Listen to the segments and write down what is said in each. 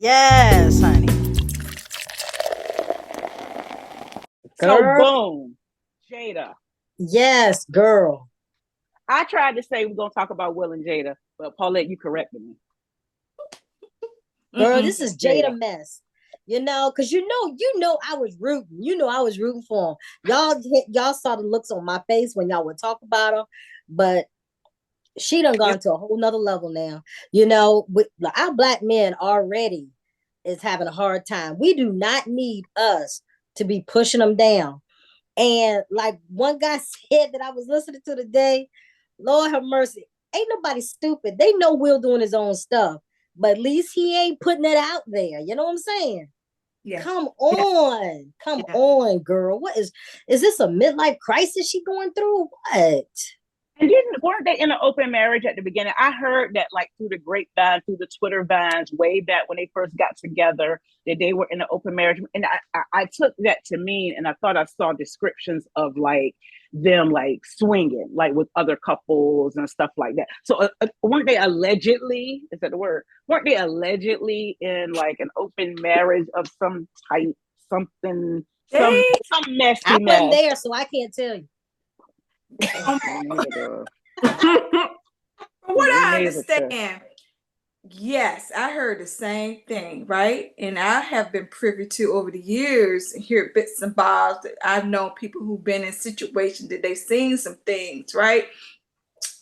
Yes, honey. So Girl. boom, Jada. Yes, girl. I tried to say we're gonna talk about Will and Jada, but Paulette, you corrected me. Girl, this is Jada. Jada mess. Because I was rooting. I was rooting for him. Y'all saw the looks on my face when y'all would talk about him, but she done gone to a whole nother level now. Our black men already is having a hard time. We do not need us to be pushing them down. And like one guy said that I was listening to today, Lord have mercy, ain't nobody stupid. They know Will doing his own stuff, but at least he ain't putting it out there. You know what I'm saying? Yeah. Come on. Come on, girl. Is this a midlife crisis she going through? What? And weren't they in an open marriage at the beginning? I heard that like through the grapevine, through the Twitter vines, way back when they first got together, that they were in an open marriage. And I took that to mean, and I thought I saw descriptions of like them like swinging, like with other couples and stuff like that. So weren't they allegedly, is that the word? Weren't they allegedly in like an open marriage of some type, something, some messy I wasn't mess? there, so I can't tell you. From what I understand, yes, I heard the same thing, right? And I have been privy to over the years and hear bits and bobs that I've known people who've been in situations that they've seen some things, right?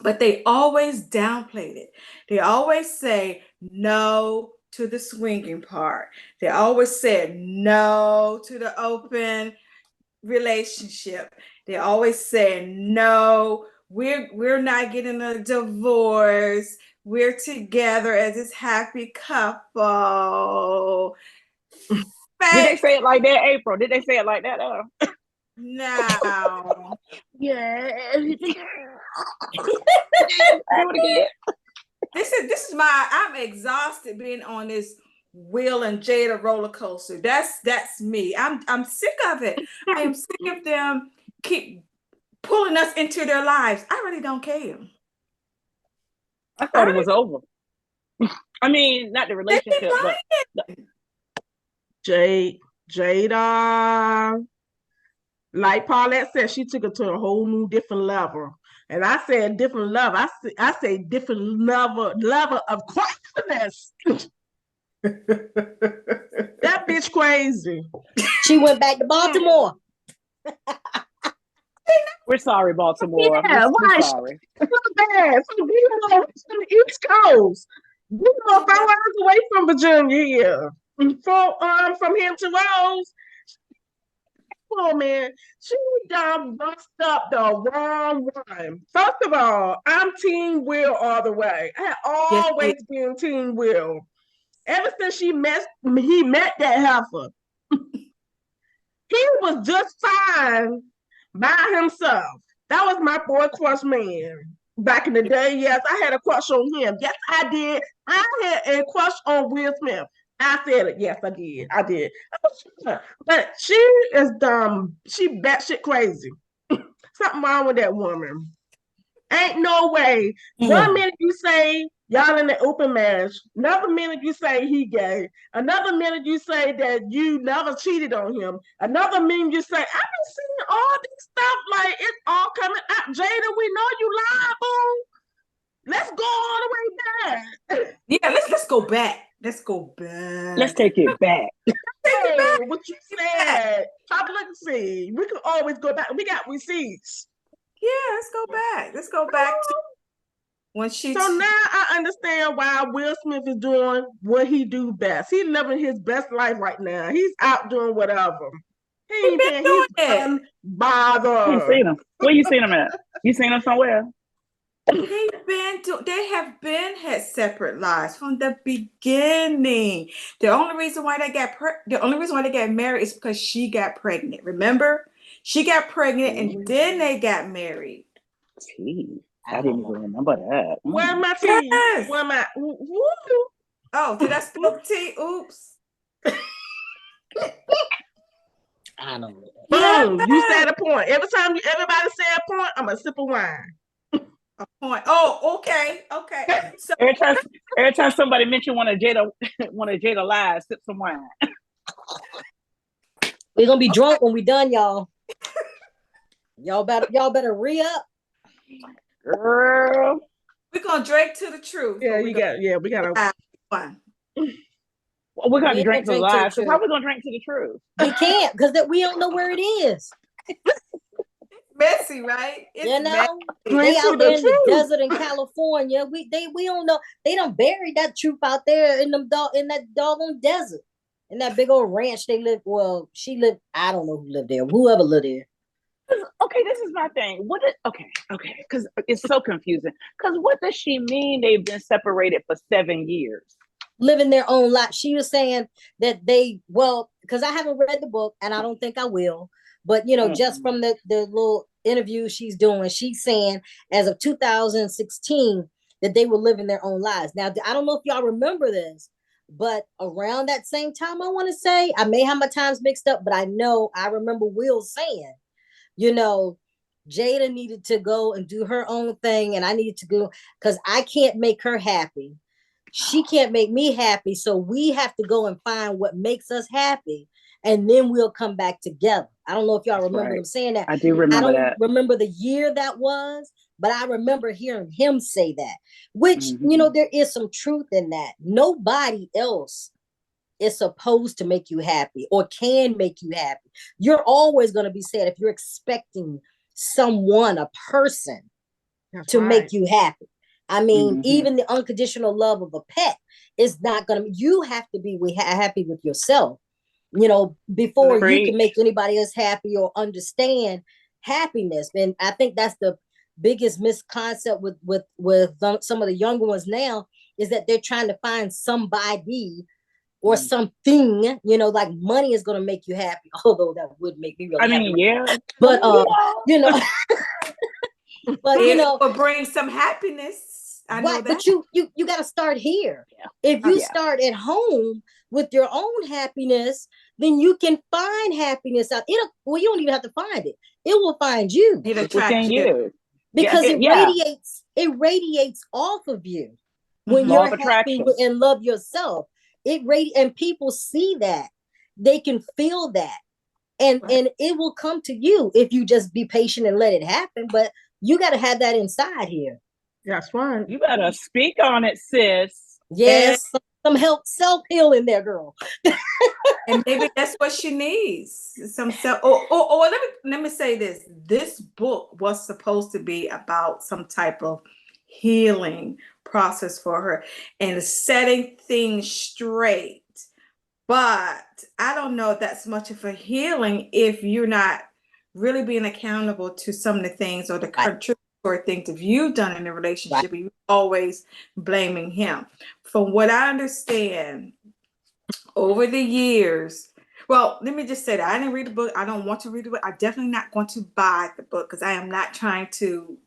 But they always downplayed it. They always say no to the swinging part. They always said no to the open relationship. They always say no, we're not getting a divorce. We're together as this happy couple. Did they say it like that, April? Did they say it like that? No. Yeah. This is I'm exhausted being on this Will and Jada roller coaster. That's me. I'm sick of it. I am sick of them keep pulling us into their lives. I really don't care. I thought it was over. I mean, not the relationship, but Jada, like Paulette said, she took it to a whole new different level. And I said different level. I say different level of craziness. That bitch crazy. She went back to Baltimore. We're sorry, Baltimore. Yeah, we're sorry. So bad. So we on the East Coast. We 4 hours away from Virginia here. From here to Rose. Oh man, she done bust up the wrong one. First of all, I'm Team Will all the way. I have always been Team Will. Ever since he met that heifer, he was just fine by himself. That was my boy crush man. Back in the day, yes, I had a crush on him. Yes, I did. I had a crush on Will Smith. I said it. Yes, I did. I did. But she is dumb. She batshit crazy. Something wrong with that woman. Ain't no way. One minute you say y'all in an open marriage, another minute you say he gay, another minute you say that you never cheated on him, another minute you say I've been seeing all this stuff like it's all coming out. Jada, we know you lied, boo. Let's go all the way back. Yeah, let's go back. Let's go back. Let's take it back. Hey, what you said? Publicity. We can always go back. We got receipts. Yeah, let's go back. Let's go back to when she. So now I understand why Will Smith is doing what he do best. He's living his best life right now. He's out doing whatever. He's unbothered. You seen him? Where you seen him at? You seen him somewhere? They have had separate lives from the beginning. The only reason why they got married is because she got pregnant. Remember? She got pregnant and then they got married. Gee, I didn't even remember that. Where am I tea? Yes. Where am I? Oh, did I spill the tea? Oops. I don't know. Boom! You said a point. Every time everybody say a point, I'm a sip of wine. A point. Oh, okay. So every time somebody mention one of Jada lies, sip some wine. We're gonna be drunk when we done, y'all. Y'all better re-up. Girl. we're gonna drink to the truth. Yeah, we gotta. one. Well, we're We gonna ain't drink to the gonna drink to the lies. So how truth. we gonna drink to the truth? We can't because we don't know where it is. Messy, right? It's You know, Drink they to out there the in the truth. desert in California. We don't know. They done buried that truth out there in that doggone desert. In that big old ranch they live. Well, she lived. I don't know who lived there. Whoever lived there. Okay, this is my thing. Okay, because it's so confusing. Because what does she mean they've been separated for 7 years? Living their own life. She was saying that because I haven't read the book and I don't think I will. But just from the little interview she's doing, she's saying as of 2016 that they were living their own lives. Now, I don't know if y'all remember this, but around that same time, I want to say, I may have my times mixed up, but I remember Will saying, Jada needed to go and do her own thing, and I needed to go because I can't make her happy. She can't make me happy, so we have to go and find what makes us happy, and then we'll come back together. I don't know if y'all remember him saying that. I do remember that. I don't remember the year that was, but I remember hearing him say that, which, there is some truth in that. Nobody else is supposed to make you happy or can make you happy. You're always going to be sad if you're expecting someone, a person, to make you happy. I mean, even the unconditional love of a pet is not going to, you have to be happy with yourself, before you can make anybody else happy or understand happiness. And I think that's the biggest misconcept with some of the younger ones now, is that they're trying to find somebody or something, like money is going to make you happy, although that would make me really happy. Yeah. But, but it will bring some happiness. I know that. But you got to start here. Yeah. If you start at home with your own happiness, then you can find happiness out. You don't even have to find it. It will find you. It attracts you. Because it radiates off of you when you're happy and love yourself. And people see that. They can feel that. And it will come to you if you just be patient and let it happen. But you got to have that inside here. That's right. You better speak on it, sis. Yes, some help, self-healing there, girl. And maybe that's what she needs. Some self. Or let me say this. This book was supposed to be about some type of healing process for her and setting things straight. But I don't know if that's much of a healing if you're not really being accountable to some of the things or the contributory things that you've done in the relationship. You're always blaming him. From what I understand, over the years, well, let me just say that I didn't read the book. I don't want to read the book. I'm definitely not going to buy the book because I am not trying to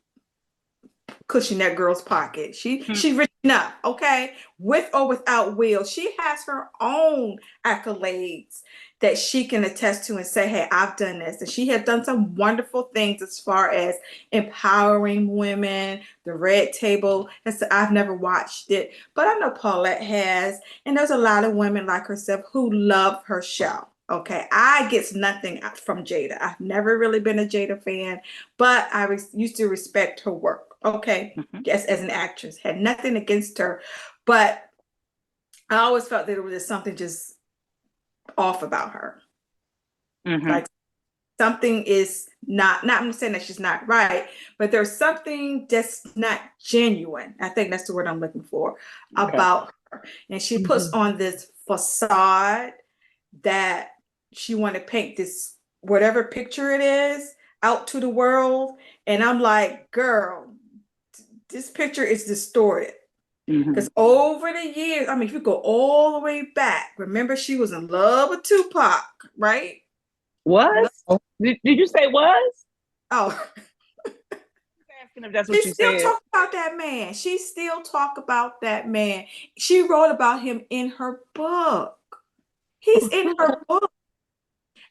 cushion that girl's pocket. She's rich enough, okay? With or without Will, she has her own accolades that she can attest to and say, hey, I've done this. And she has done some wonderful things as far as empowering women, the Red Table. I've never watched it, but I know Paulette has. And there's a lot of women like herself who love her show. Okay, I get nothing from Jada. I've never really been a Jada fan, but I used to respect her work. Okay, yes, as an actress, had nothing against her, but I always felt that there was something just off about her. Like something is not. I'm saying that she's not right, but there's something that's not genuine. I think that's the word I'm looking for about her, and she puts on this facade that she want to paint this whatever picture it is out to the world, and I'm like, girl, this picture is distorted. Because over the years, I mean, if you go all the way back, remember she was in love with Tupac, right? Was? Did you say was? Oh. Asking if that's what you still said. talk about that man. She still talk about that man. She wrote about him in her book. He's in her book.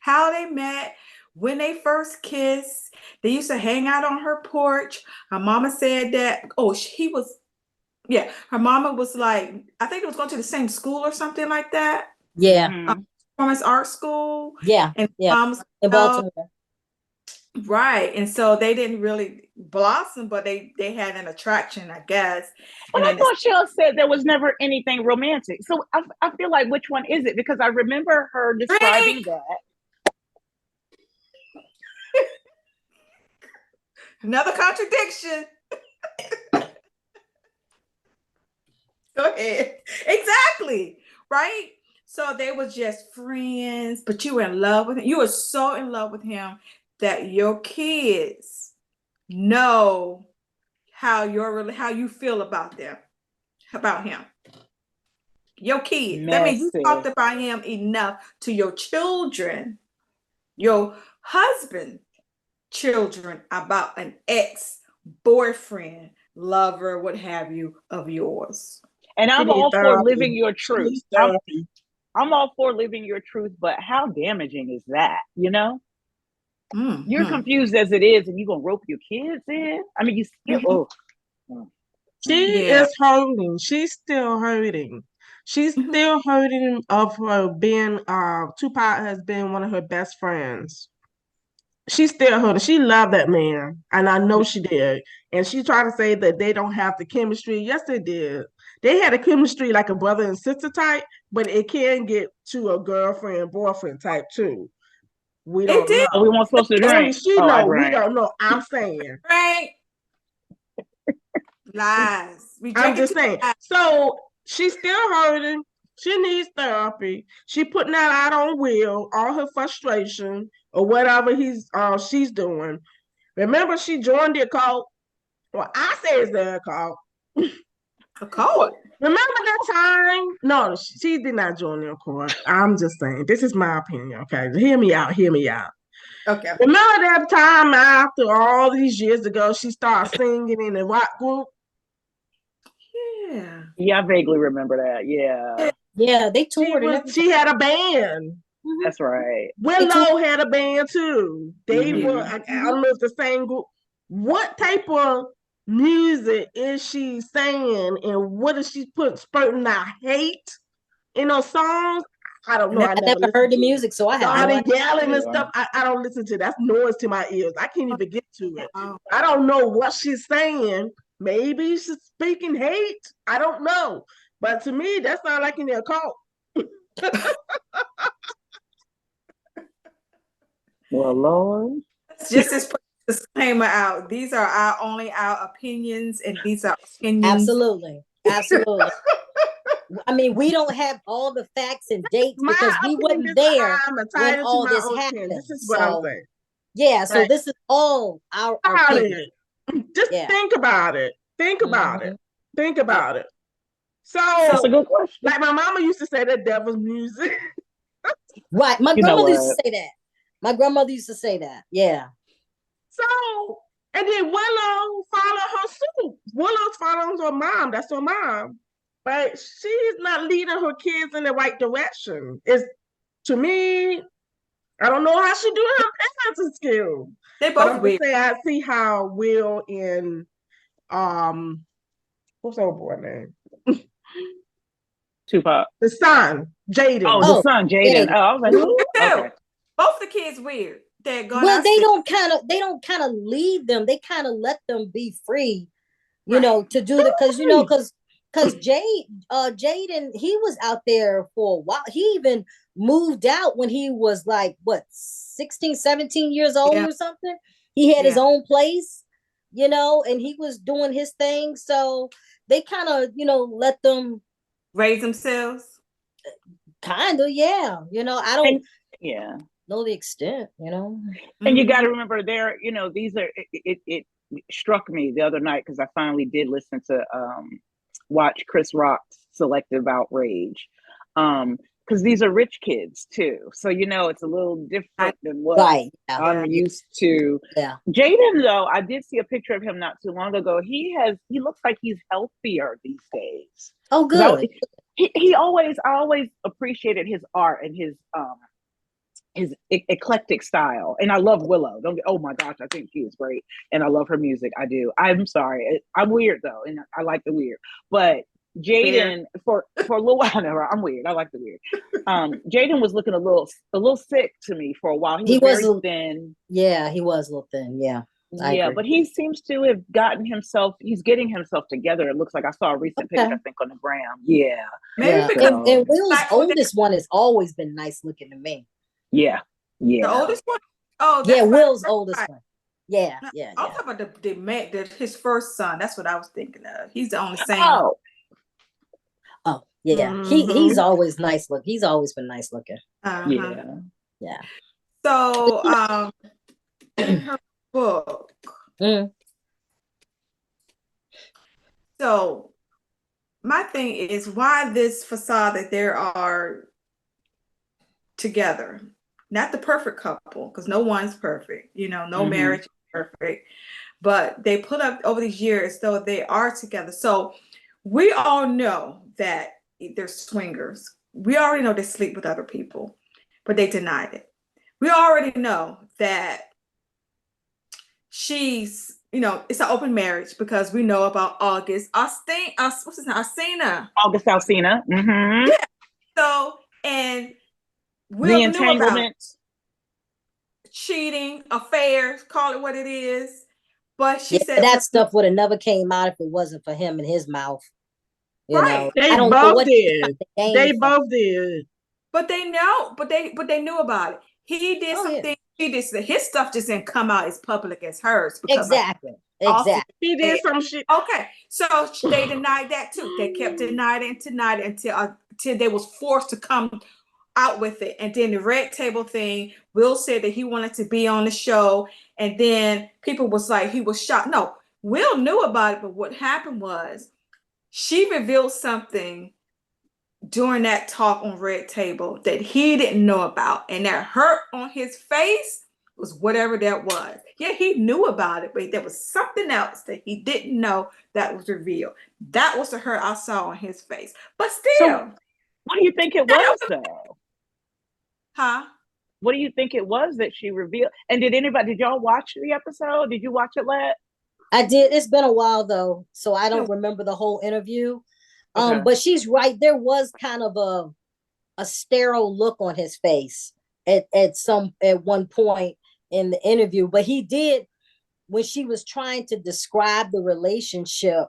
How they met, when they first kissed, they used to hang out on her porch. Her mama said that, her mama was like, I think it was going to the same school or something like that. Yeah. Performance art school. Yeah. And yeah. mom's In Baltimore. Right. And so they didn't really blossom, but they had an attraction, I guess. But And I then thought Cheryl said there was never anything romantic. So I feel like, which one is it? Because I remember her describing that. Another contradiction. Go ahead. Exactly. Right. So they were just friends, but you were in love with him. You were so in love with him that your kids know how you feel about them, about him. Your kids. That means you talked about him enough to your children, your husband, children, about an ex-boyfriend, lover, what have you, of yours. And I'm all for living your truth. I'm all for living your truth, but how damaging is that? You know, you're confused as it is, and you're gonna rope your kids in. I mean, you still. She is hurting. She's still hurting. She's still hurting of her being. Tupac has been one of her best friends. She's still hurting. She loved that man, and I know she did. And she tried to say that they don't have the chemistry. Yes, they did. They had a chemistry like a brother and sister type, but it can get to a girlfriend boyfriend type too. We don't know. Oh, we weren't supposed to drink. Only she know. We don't know. I'm saying. Right. Lies. I'm just saying. So she's still hurting. She needs therapy. She putting that out on Will, all her frustration or whatever she's doing. Remember, she joined the cult. Well, I say it's a cult. A cult? Remember that time? No, she did not join the cult. I'm just saying. This is my opinion. Okay, hear me out. Hear me out. Okay. Remember that time after all these years ago, she started singing in the rock group? Yeah. Yeah, I vaguely remember that. Yeah. Yeah, they toured. She had a band. That's right. Willow had a band too. They were, I don't know if the same group. What type of music is she saying, and what is she spurting out hate in her songs? I don't know. I never heard the music, so I have no idea. Yelling and stuff. I don't listen to that. That's noise to my ears. I can't even get to it. I don't know what she's saying. Maybe she's speaking hate. I don't know. But to me, that sounds like in their cult. Well, Lord. Just as disclaimer out. These are only our opinions, and these are opinions. Absolutely. I mean, we don't have all the facts and dates because we wasn't there when all this happened. This is what I'm saying. Yeah, so this is all our opinion. Just think about it. Think about it. Think about it. So that's a good question. Like my mama used to say that devil's music. Right. My grandmother used to say that. My grandmother used to say that. Yeah. So, and then Willow followed her suit. Willow's following her mom. That's her mom. But she's not leading her kids in the right direction. It's, to me, I don't know how she do her parenting skills. They both weird. I see how Will and what's her boy name? Tupac. The son, Jaden. Oh, the son, Jaden. Oh, I was like, ooh, okay. Both the kids weird. They don't kind of lead them. They kind of let them be free, you know, to do the because Jaden, he was out there for a while. He even moved out when he was like 16, 17 years old or something. He had his own place, you know, and he was doing his thing. So they kind of, you know, let them raise themselves. Kind of, yeah. You know, I don't know the extent, you know. And you got to remember there, you know, these are, it struck me the other night because I finally did listen to, watch Chris Rock's Selective Outrage. Because these are rich kids too. So, you know, it's a little different than what I'm used to. Yeah. Jaden, though, I did see a picture of him not too long ago. He looks like he's healthier these days. Oh, good. I always appreciated his art and his eclectic style. And I love Willow. Oh my gosh, I think she is great. And I love her music. I do. I'm sorry. I'm weird though. And I like the weird. But Jaden, for a little while, I'm weird. I like the weird. Jaden was looking a little sick to me for a while. He was very thin. Yeah, he was a little thin. Yeah. Yeah, but he seems to have he's getting himself together. It looks like I saw a recent picture, I think, on the gram. Yeah. Maybe and Will's oldest one has always been nice looking to me. Yeah. Yeah. The oldest one? Oh, yeah, Will's oldest one. Yeah. I'm talking about his first son. That's what I was thinking of. He's the only son. Oh, yeah. Mm-hmm. He's always nice look. He's always been nice looking. Yeah. So, in her book. So, my thing is why this facade that there are together, not the perfect couple, because no one's perfect, no marriage is perfect, but they put up over these years though they are together. So we all know that they're swingers. We already know they sleep with other people, but they denied it. We already know that she's, it's an open marriage because we know about August Alsina. August Alsina. Mm-hmm. Yeah. So, and the entanglement, cheating, affairs, call it what it is. But she said that stuff would have never came out if it wasn't for him and his mouth. Right. They both did. They both did. But they know, but they knew about it. He did something. She did. His stuff just didn't come out as public as hers. Exactly. He did some shit. Okay, so they denied that too. They kept denying it until they was forced to come out with it. And then the red table thing, Will said that he wanted to be on the show, and then people was like, he was shocked. No, Will knew about it, but what happened was she revealed something during that talk on Red Table that he didn't know about, and that hurt on his face was whatever that was. Yeah, he knew about it, but there was something else that he didn't know that was revealed. That was the hurt I saw on his face. But still, so, what do you think it was though? Huh? What do you think it was that she revealed? And did y'all watch the episode? Did you watch it, Let? I did. It's been a while though, so I don't remember the whole interview. But she's right. There was kind of a sterile look on his face at one point in the interview. But he did, when she was trying to describe the relationship,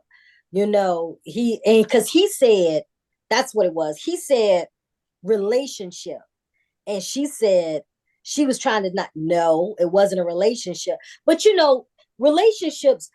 because he said that's what it was. He said relationship. And she said she was trying to not know it wasn't a relationship. But, relationships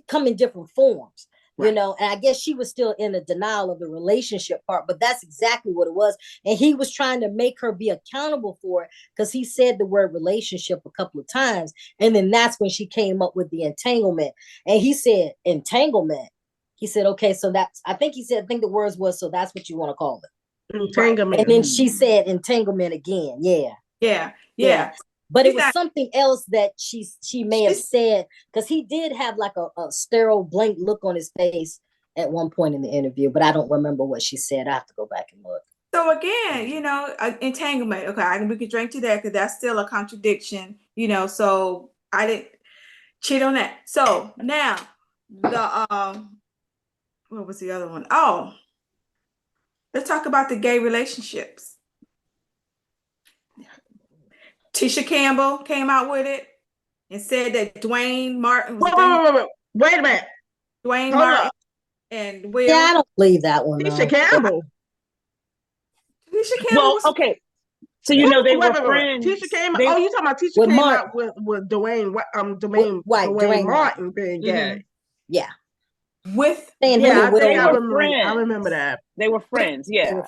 come in different forms, and I guess she was still in a denial of the relationship part, but that's exactly what it was. And he was trying to make her be accountable for it because he said the word relationship a couple of times. And then that's when she came up with the entanglement. And he said, entanglement. He said, okay, so I think the words was, so that's what you want to call it. Entanglement. And then she said entanglement again. Yeah. But it was something else that she may have said, because he did have like a sterile blank look on his face at one point in the interview, but I don't remember what she said. I have to go back and look. So again, entanglement. Okay, we could drink to that because that's still a contradiction. So I didn't cheat on that. So now the what was the other one? Oh, let's talk about the gay relationships. Tisha Campbell came out with it and said that Dwayne Martin was Wait a minute. Dwayne Martin and Will. Yeah, I don't believe that one. Tisha Campbell. Tisha Campbell. Well, okay. So they were friends. Tisha came. You talking about Tisha came out with Dwayne Martin being gay. Yeah. I remember that. They were friends. Yeah.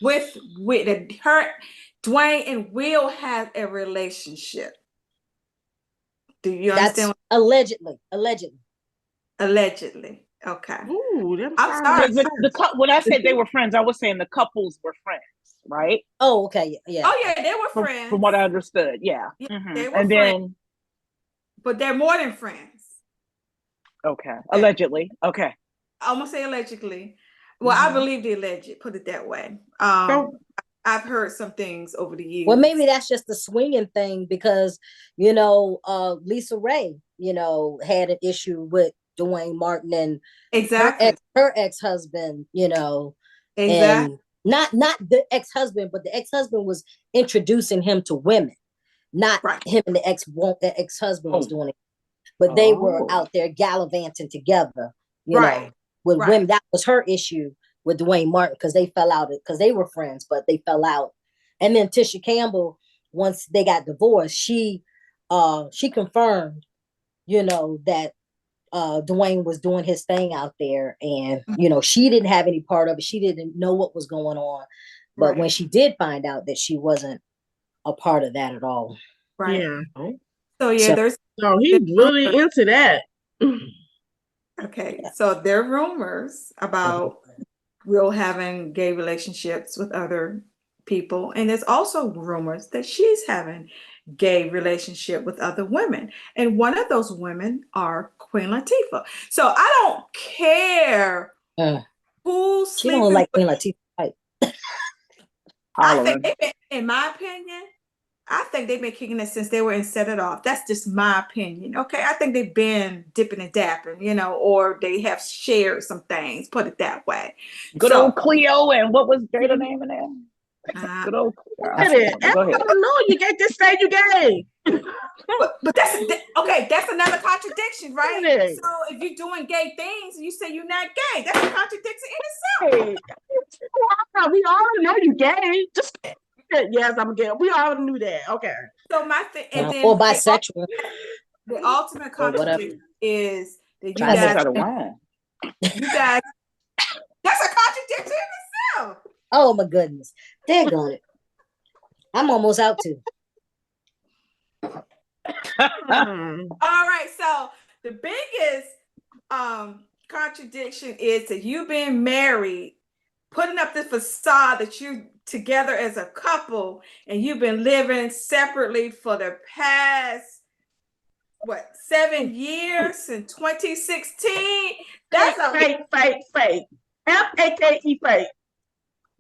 With her. Dwayne and Will have a relationship. Do you understand? Allegedly. Okay. Ooh, I'm sorry. When I said they were friends, I was saying the couples were friends, right? Oh, okay. Yeah. Oh, yeah, they were friends. From what I understood, yeah. They were friends. But they're more than friends. Okay. Allegedly. Okay. I'm gonna say allegedly. Well, I believe the alleged. Put it that way. I I've heard some things over the years. Well, maybe that's just the swinging thing because, Lisa Ray, had an issue with Dwayne Martin and exactly her ex-husband, exactly. and not the ex-husband, but the ex-husband was introducing him to women, not him and the ex-husband was doing it. But they were out there gallivanting together, with women. That was her issue with Dwayne Martin because they fell out because they were friends, but they fell out. And then Tisha Campbell, once they got divorced, she confirmed, that Dwayne was doing his thing out there, and she didn't have any part of it. She didn't know what was going on, but when she did find out that she wasn't a part of that at all, yeah. So he's really into that. Okay, so there are rumors about Will having gay relationships with other people, and there's also rumors that she's having gay relationship with other women, and one of those women are Queen Latifah. So I don't care who's she don't like Queen Latifah. Right? I think in my opinion, I think they've been kicking it since they were in Set It Off. That's just my opinion. Okay. I think they've been dipping and dapping, or they have shared some things, put it that way. Good old Cleo, and what was Jada's name in there? Good old Cleo. I don't know. You get to say you gay. But that's okay. That's another contradiction, right? So if you're doing gay things and you say you're not gay, that's a contradiction in itself. We already know you gay. Just yes, I'm gay. We all knew that. Okay. So my thing, and then or bisexual. The ultimate contradiction is that you guys. That's a contradiction in itself. Oh my goodness, daggone it! I'm almost out too. All right, so the biggest contradiction is that you've been married, putting up this facade that you together as a couple, and you've been living separately for the past 7 years since 2016. That's a fake. FAKE. fake.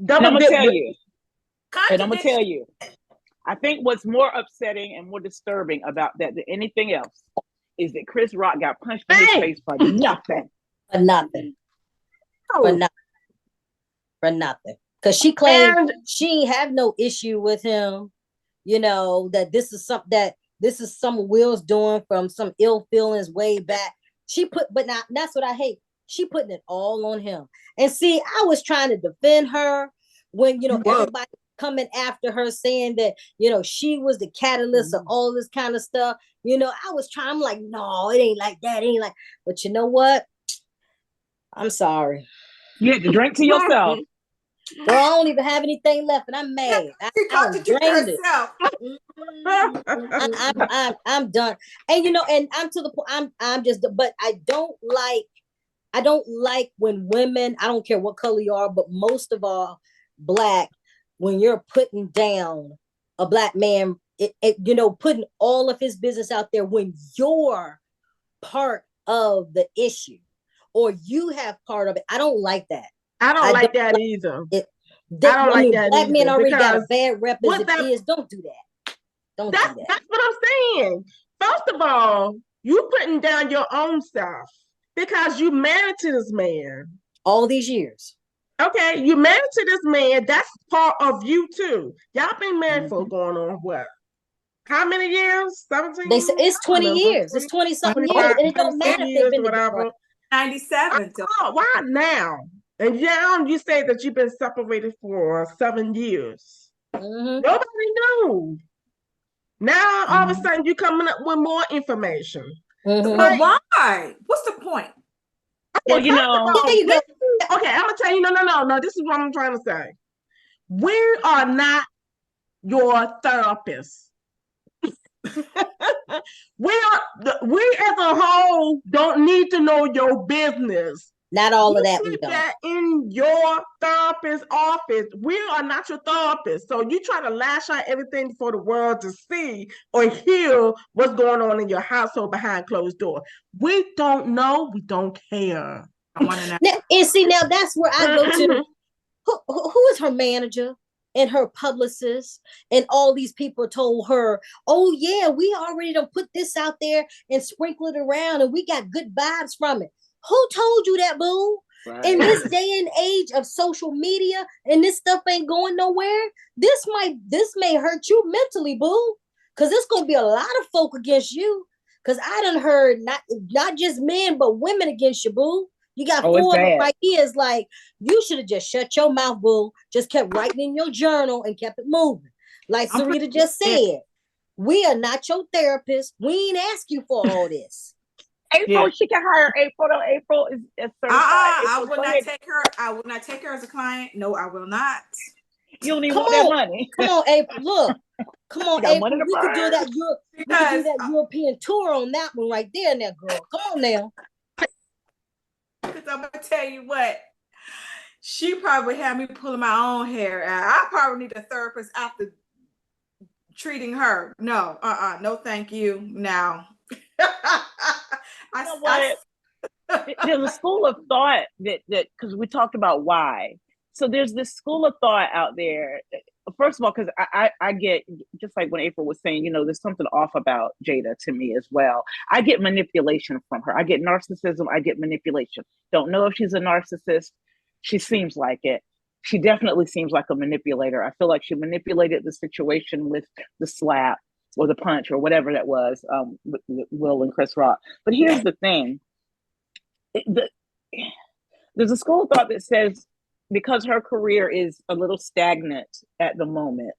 And I'm gonna tell you. I think what's more upsetting and more disturbing about that than anything else is that Chris Rock got punched in his face for nothing. For nothing. For nothing. Because she claimed she have no issue with him, that this is some Will's doing from some ill feelings way back. But now that's what I hate. She putting it all on him. And see, I was trying to defend her when, everybody coming after her saying that, she was the catalyst of all this kind of stuff. I'm like, no, it ain't like that. It ain't like, but you know what? I'm sorry. You had to drink to yourself. Girl, I don't even have anything left, and I'm mad. I'm drained it. I'm done. And and I'm to the point. I'm just. But I don't like when women. I don't care what color you are, but most of all, Black. When you're putting down a Black man, putting all of his business out there when you're part of the issue or you have part of it. I don't like that. I don't like that either. I don't like that Black men already got a bad rep as it is. Don't do that. Don't do that. That's what I'm saying. First of all, you putting down your own stuff because you married to this man. All these years. Okay, you married to this man. That's part of you too. Y'all been married for going on what? How many years? 17? They said it's 20 years. It's 20-something years. And it don't matter if they've been whatever. 97. Why now? And now you say that you've been separated for 7 years. Mm-hmm. Nobody knew. Now all of a sudden you're coming up with more information. Mm-hmm. But why? What's the point? Well, okay, I'm gonna tell you. No. This is what I'm trying to say. We are not your therapist. we as a whole don't need to know your business. Not all of that we don't. That in your therapist's office. We are not your therapist. So you try to lash out everything for the world to see or hear what's going on in your household behind closed doors. We don't know. We don't care. I want to know. Now, and see, now that's where I go to. Who is her manager? and her publicist and all these people told her, oh yeah, we already done put this out there and sprinkle it around and we got good vibes from it. Who told you that, boo? Right. In this day and age of social media and this stuff ain't going nowhere, this may hurt you mentally, boo. Cause it's gonna be a lot of folk against you. Cause I done heard not just men, but women against you, boo. You got 4 of them right here. It's like, you should have just shut your mouth, boo. Just kept writing in your journal and kept it moving. Like Serita just said, we are not your therapist. We ain't ask you for all this. April, she can hire April. Though April is certified. I will not take her. I will not take her as a client. No, I will not. You don't even want that money. Come on, April. Look. Come on, April. We could do that. We could do that European tour on that one right there, now, girl. Come on now. Because I'm gonna tell you what, she probably had me pulling my own hair out. I probably need a therapist after treating her. No, no, thank you. Now, there's a school of thought that because we talked about why. So there's this school of thought out there. First of all, because I get, just like when April was saying, there's something off about Jada to me as well. I get manipulation from her. I get narcissism. I get manipulation. Don't know if she's a narcissist. She seems like it. She definitely seems like a manipulator. I feel like she manipulated the situation with the slap or the punch or whatever that was, with Will and Chris Rock. But here's the thing. There's a school of thought that says, because her career is a little stagnant at the moment,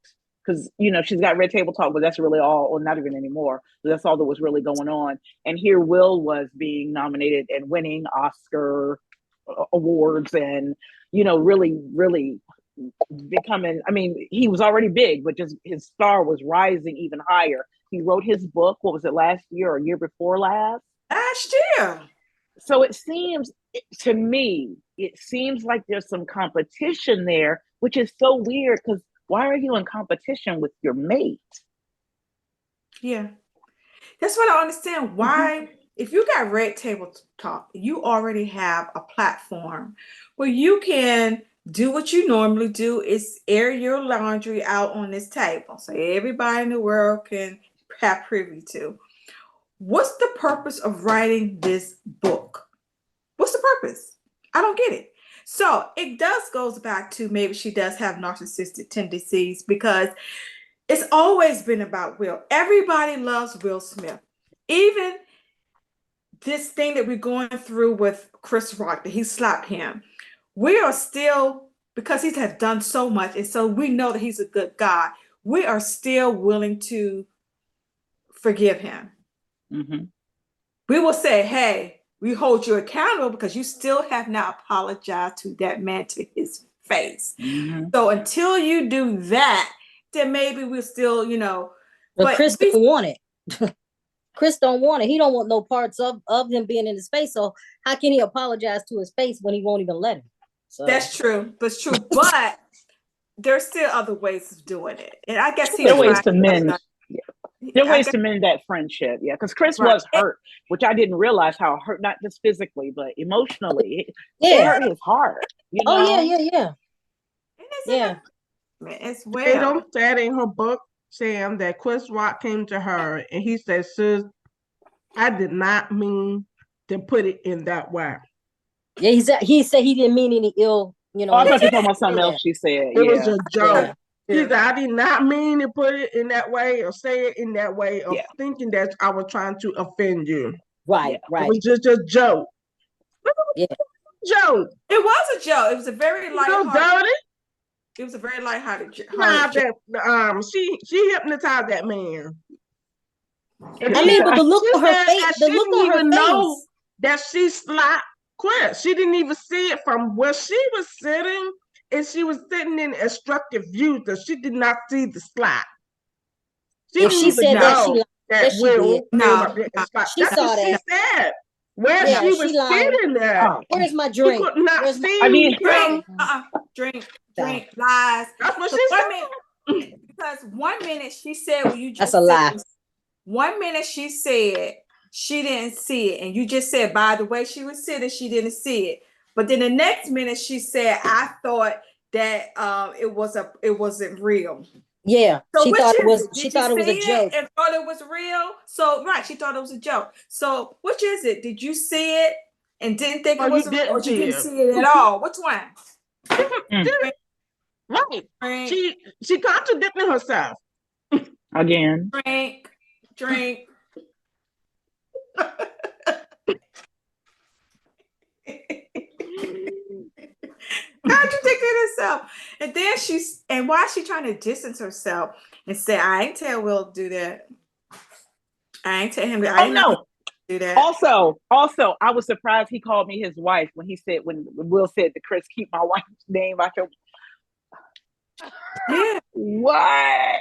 because she's got Red Table Talk, but that's really all, or not even anymore. That's all that was really going on. And here Will was being nominated and winning Oscar awards, and really, really becoming. I mean, he was already big, but just his star was rising even higher. He wrote his book. What was it, last year or year before last? Last year. So it seems to me, like there's some competition there, which is so weird, because why are you in competition with your mate? Yeah. That's what I don't understand. Why, if you got Red Table Talk, you already have a platform where you can do what you normally do, is air your laundry out on this table, so everybody in the world can have privy to. What's the purpose of writing this book? What's the purpose? I don't get it. So it goes back to, maybe she does have narcissistic tendencies, because it's always been about Will. Everybody loves Will Smith. Even this thing that we're going through with Chris Rock, that he slapped him. We are still, because he has done so much, and so we know that he's a good guy, we are still willing to forgive him. Mm-hmm. We will say, hey, we hold you accountable because you still have not apologized to that man to his face. Mm-hmm. So until you do that, then maybe we're still, But Chris don't want it. Chris don't want it. He don't want no parts of him being in his face. So how can he apologize to his face when he won't even let him? So that's true. That's true. But there's still other ways of doing it. And I guess there are ways to mend. There are ways to mend that friendship, because Chris was hurt, which I didn't realize how hurt, not just physically, but emotionally. It hurt his heart. Oh, yeah. It's well. They don't say in her book, Sam, that Chris Rock came to her and he said, sis, I did not mean to put it in that way. Yeah, he said he didn't mean any ill, I thought you were talking about something else she said. It was a joke. He said, I did not mean to put it in that way or say it in that way of thinking that I was trying to offend you. Right. It was just a joke. Yeah. Joke. It was a joke. It was a very lighthearted. It was a very lighthearted joke. She hypnotized that man. I mean, but the look on her face, the look on her face. Know that she slapped Chris. She didn't even see it from where she was sitting. And she was sitting in obstructive view, so she did not see the slap. She said that Will no, she saw that. She said. Where she was sitting there. Where's my drink? She could not see. Drink, lies. That's what she said. Because 1 minute she said, well, you just that's a lie. 1 minute she said she didn't see it, and you just said, by the way she was sitting, she didn't see it. But then the next minute she said, I thought that it wasn't real. Yeah, So she which thought it is was. it? She Did you thought it was a see joke. it and thought it was real? So right, she thought it was a joke. So which is it? Did you see it and didn't think Or it you was real, or didn't you see didn't it. see it at all? Which one? Right. Drink, She contradicting herself. Again. drink. Contradicting herself. And then why is she trying to distance herself and say, I ain't tell Will to do that. I ain't tell him that. I ain't know he do that. Also, I was surprised he called me his wife when Will said to Chris, keep my wife's name out your. Yeah. What?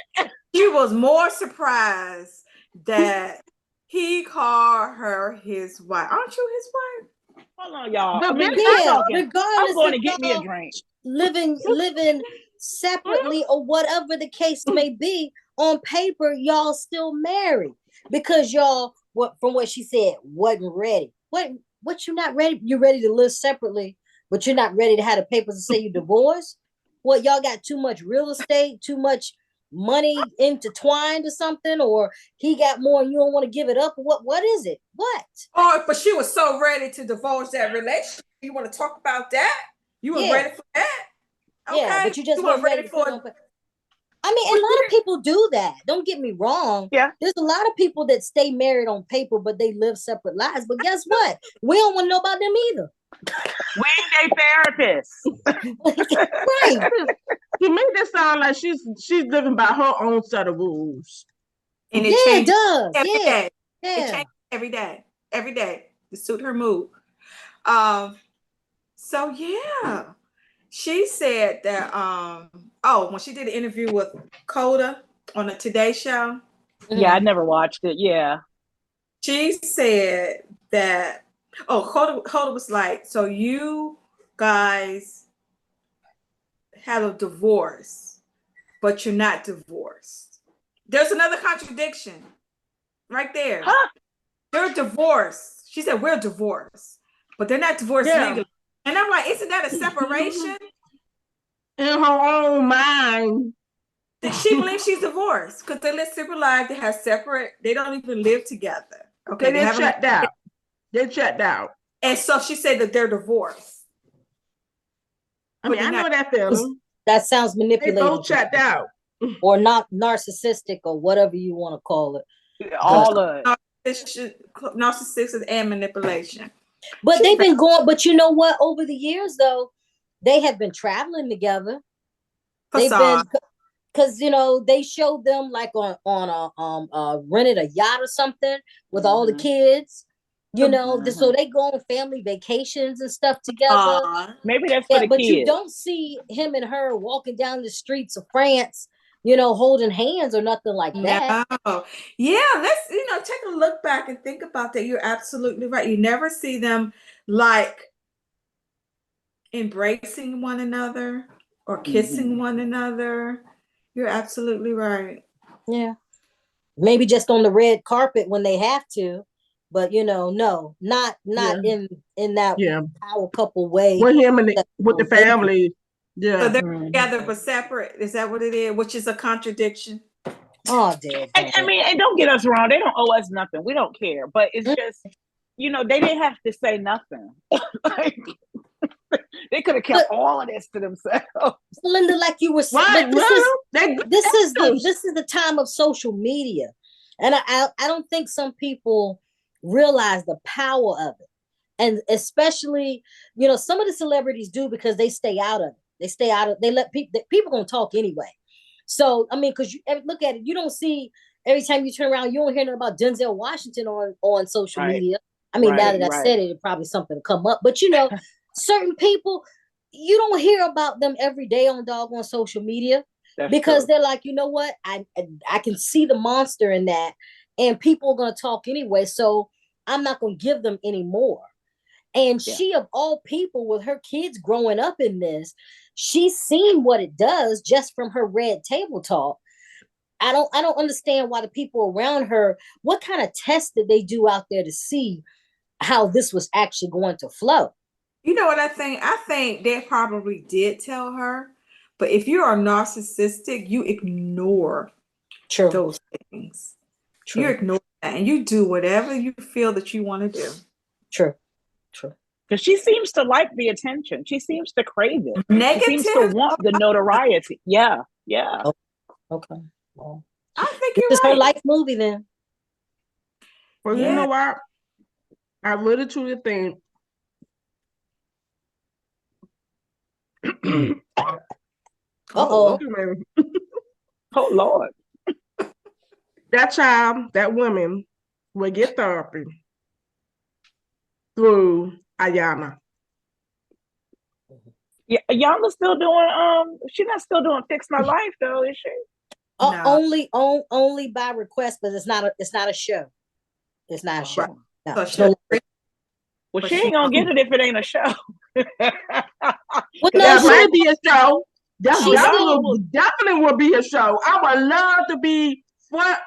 She was more surprised that he called her his wife. Aren't you his wife? Hold on, y'all. The I mean, Yeah, I'm regardless going if to get me a y'all drink. living separately or whatever the case may be, on paper y'all still married because y'all, from what she said, wasn't ready. What you not ready? You're ready to live separately, but you're not ready to have the papers to say you divorced. What, y'all got too much real estate, too much money intertwined or something, or he got more and you don't want to give it up? What is it? What? Oh, but she was so ready to divulge that relationship. You want to talk about that? You were ready for that? Okay. Yeah, but you just weren't ready for it. I mean, a lot of people do that. Don't get me wrong. Yeah. There's a lot of people that stay married on paper, but they live separate lives. But guess what? We don't want to know about them either. We ain't therapists. Right. To me, this sounds like she's living by her own set of rules. And it does. Every day. Yeah. It changes every day to suit her mood. So yeah, she said that when she did an interview with Coda on the Today Show. Yeah, I never watched it. Yeah. She said that Coda was like, so you guys had a divorce, but you're not divorced. There's another contradiction right there. Huh? They're divorced. She said, we're divorced, but they're not divorced legally. And I'm like, isn't that a separation? In her own mind. She believes she's divorced because they live separate lives. They have separate, they don't even live together. Okay. They checked out. They checked out. And so she said that they're divorced. I mean, I know that feeling. That sounds manipulative. They both checked out. Or not narcissistic or whatever you want to call it. All of it. Narcissistic and manipulation. But they've been going, but you know what? Over the years, though, they have been traveling together. They've been, because they showed them like on rented a yacht or something with all the kids. So they go on family vacations and stuff together. Maybe that's for the but kids. You don't see him and her walking down the streets of France, holding hands or nothing like that. No. Yeah, let's take a look back and think about that. You're absolutely right. You never see them like embracing one another or kissing one another. You're absolutely right. Yeah. Maybe just on the red carpet when they have to, but no, not in that power couple way. With him and with the family. Yeah. So they're together but separate. Is that what it is? Which is a contradiction. Oh, damn. I mean, and don't get us wrong. They don't owe us nothing. We don't care. But it's just, they didn't have to say nothing. They could have kept all of this to themselves. Linda, like you were saying, this is the time of social media. And I don't think some people realize the power of it. And especially, some of the celebrities do because they stay out of it. They let people gonna talk anyway. So, I mean, because you look at it, you don't see every time you turn around, you don't hear nothing about Denzel Washington on social media. I mean, now that I said it, probably something to come up. But certain people, you don't hear about them every day on doggone social media. That's because true. They're like, you know what? I can see the monster in that, and people are gonna talk anyway. So I'm not gonna give them any more. And she, of all people, with her kids growing up in this, she's seen what it does just from her red table talk. I don't understand why the people around her, what kind of tests did they do out there to see how this was actually going to flow? You know what I think? I think they probably did tell her, But if you are narcissistic, you ignore True. those things. True. You ignore that and you do whatever you feel that you want to do. True. True. Because she seems to like the attention. She seems to crave it. Negative. She seems to want the notoriety. Yeah. Okay. Well, I think this you're is her right. life movie then. Well, you Yeah. know what? I really truly think Uh-oh. Oh Lord. that child, that woman will get therapy through Ayana. Yeah, Yama's still doing she's not still doing Fix My Life though, is she? No. Only by request, but it's not a show. It's not a show. Right. No, So it's she- no- Well, But she ain't gonna get it if it ain't a show. Well, no, That she- might be a show. That She definitely will be a show. I would love to be front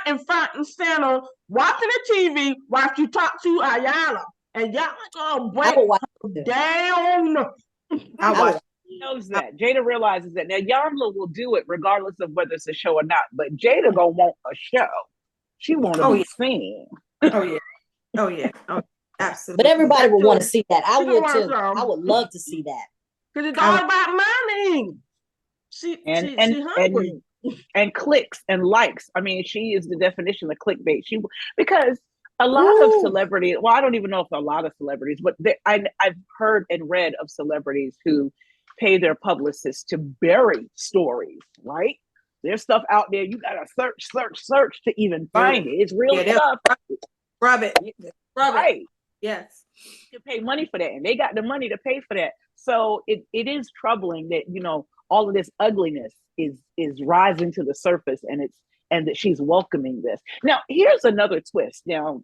and center watching the TV while you talk to Ayana. And y'all gonna I break would watch it. down. I I watch. would- She knows that. Jada realizes that. Now, Yamla will do it regardless of whether it's a show or not. But Jada gonna want a show. She want to Oh, be yeah. seen. Oh yeah. Oh yeah. Oh, absolutely. But everybody would want to Absolutely. see that. I She don't would want too. to. I would love to see that. Because it's all about money. She hungry. And clicks and likes. I mean, she is the definition of clickbait. Because a lot of Ooh. celebrities. Well, I don't even know if a lot of celebrities, but I've heard and read of celebrities who pay their publicists to bury stories. Right? There's stuff out there you gotta search to even find it. It's real stuff. Rub it. Right. Yes. To pay money for that, and they got the money to pay for that. So it is troubling that all of this ugliness is rising to the surface, and that she's welcoming this. Now, here's another twist. Now,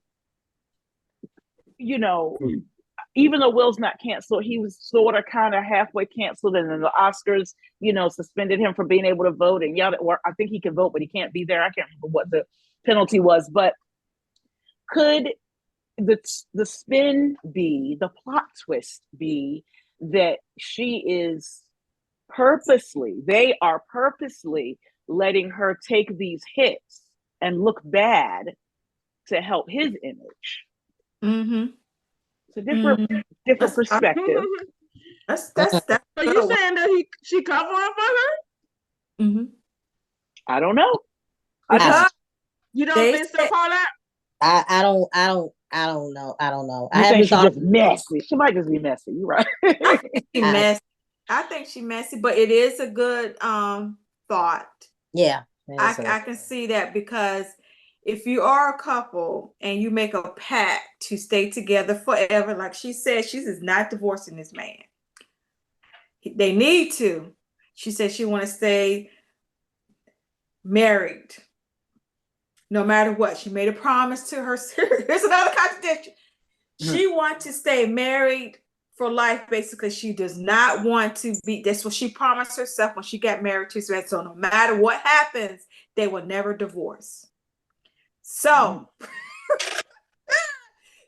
even though Will's not canceled, he was sort of kind of halfway canceled, and then the Oscars, suspended him from being able to vote. And I think he can vote, but he can't be there. I can't remember what the penalty was, but could the spin be, the plot twist be that they are purposely letting her take these hits and look bad to help his image? Mm-hmm. It's a different perspective. That's So you saying that she covering for her? Mm-hmm. I don't know. You don't They think so, Paulette? I don't know. I think she's just messy. She might just be messy. You're right. She messy. I think she messy, but it is a good thought. Yeah. I can see that, because if you are a couple and you make a pact to stay together forever, like she said, she is not divorcing this man. They need to. She said she want to stay married no matter what. She made a promise to her. Here's another contradiction. She wants to stay married for life. Basically, she does not want to be. That's what she promised herself when she got married to. So no matter what happens, they will never divorce. So,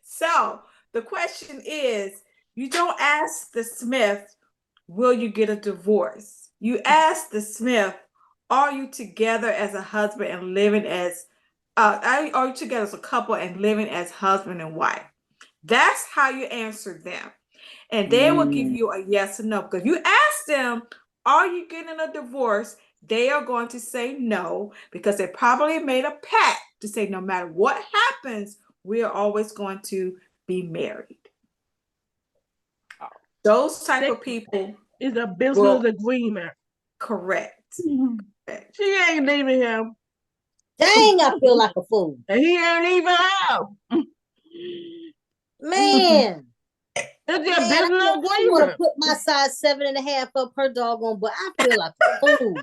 so the question is, you don't ask the Smith, will you get a divorce? You ask the Smith, are you together as a husband and living as, are you together as a couple and living as husband and wife? That's how you answer them. And they will give you a yes or no. Because you ask them, are you getting a divorce? They are going to say no, because they probably made a pact to say no matter what happens, we are always going to be married. Those type of people is a business agreement. Correct. She ain't leaving him. Dang, I feel like a fool. And he ain't even out. Man. It's just Man, business I want to agreement. put my size 7.5 up her doggone, but I feel like a fool.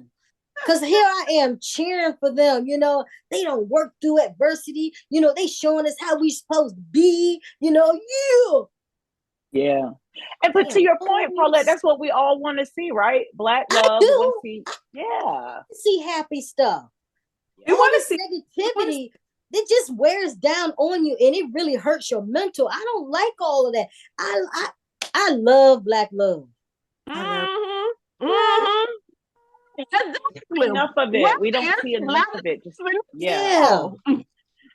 Because here I am cheering for them. They don't work through adversity. They showing us how we supposed to be. Yeah. But to your point, Paulette, that's what we all want to see, right? Black love. Yeah. See happy stuff. You want to see negativity. It just wears down on you, and it really hurts your mental. I don't like all of that. I love Black love. Exactly. Enough of it. What We don't is see enough of it. Just, Yeah.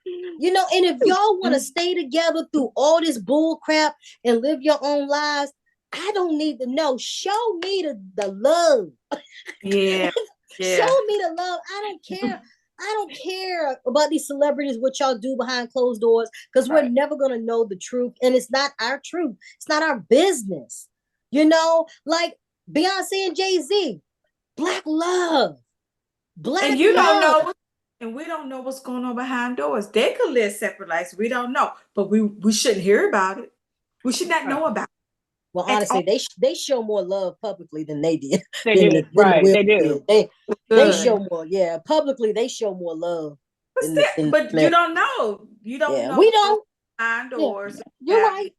You know, and if y'all want to Mm. stay together through all this bull crap and live your own lives, I don't need to know. Show me the love. Yeah. Show me the love. I don't care. I don't care about these celebrities, what y'all do behind closed doors, because we're Right. never gonna know the truth, and it's not our truth. It's not our business. You know, like Beyonce and Jay-Z, black love, black And you don't love. know, and we don't know what's going on behind doors. They could live separate lives. We don't know, but we shouldn't hear about it. We should not know about it. Well, It's honestly, they show more love publicly than they did. They than do. the, than the Right. Will They do. did. They good. show more. Yeah, publicly they show more love But, than the still, than but the you Smith. don't know. You don't Yeah, know we what's don't. behind Yeah, doors. you're right.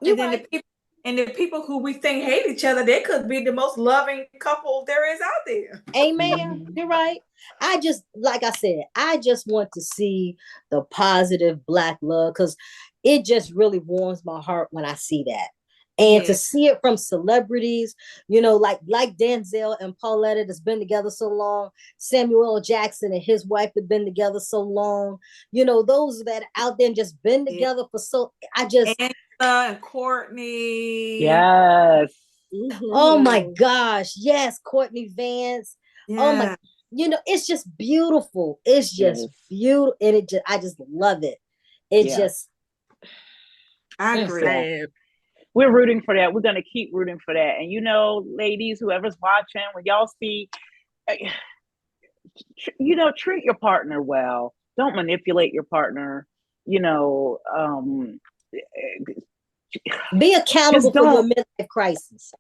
You're And then right. the people who we think hate each other, they could be the most loving couple there is out there. Amen. You're right. I just, like I said, I just want to see the positive black love because it just really warms my heart when I see that. And to Yeah. see it from celebrities, you know, like Denzel and Paulette that's been together so long, Samuel L. Jackson and his wife have been together so long, you know, those that out there and just been Yeah. together for so, I just, Angela and Courtney. Yes. oh my gosh, yes, Courtney Vance. Oh my, Yeah. you know, it's just beautiful. It's just Yes. beautiful. And I just love it. It Yeah. just, I agree. Sad. We're rooting for that. We're going to keep rooting for that. And you know, ladies, whoever's watching, when y'all see, you know, treat your partner well. Don't manipulate your partner. You know, be accountable just for your don't. midlife crisis.